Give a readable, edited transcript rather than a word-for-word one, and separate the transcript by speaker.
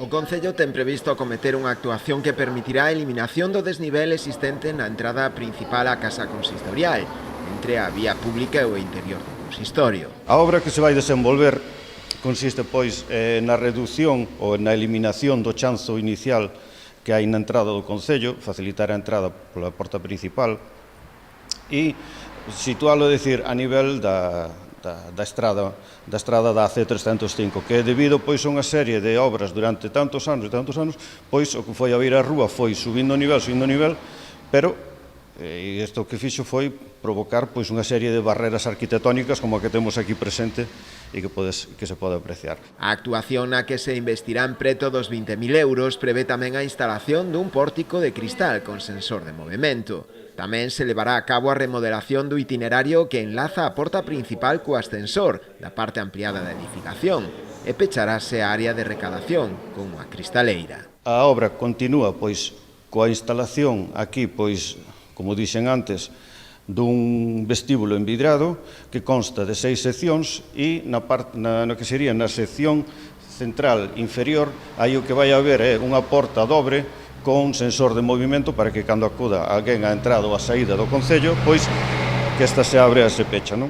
Speaker 1: O Concello ten previsto acometer unha actuación que permitirá a eliminación do desnivel existente na entrada principal á casa consistorial, entre a vía pública e o interior do consistorio.
Speaker 2: A obra que se vai desenvolver consiste, pois, na reducción ou na eliminación do chanzo inicial que hai na entrada do Concello, facilitar a entrada pola porta principal e situalo, decir, a nivel da estrada da AC305, que debido, pois, a unha serie de obras durante tantos anos, pois, o que foi a vir a rúa foi subindo o nivel, pero isto que fixo foi provocar, pois, unha serie de barreras arquitectónicas como a que temos aquí presente e que se pode apreciar.
Speaker 1: A actuación na que se investirán preto dos 20.000 euros prevé tamén a instalación dun pórtico de cristal con sensor de movimento. Tamén se levará a cabo a remodelación do itinerario que enlaza a porta principal co ascensor da parte ampliada da edificación e pecharase a área de recadación con unha cristaleira.
Speaker 2: A obra continúa, pois, coa instalación aquí, pois, como dixen antes, dun vestíbulo envidrado que consta de 6 seccións e na que sería na sección central inferior aí o que vai haber é unha porta dobre con sensor de movimento para que cando acuda alguén á entrada ou á saída do Concello, pois que esta se abre e se pecha, non?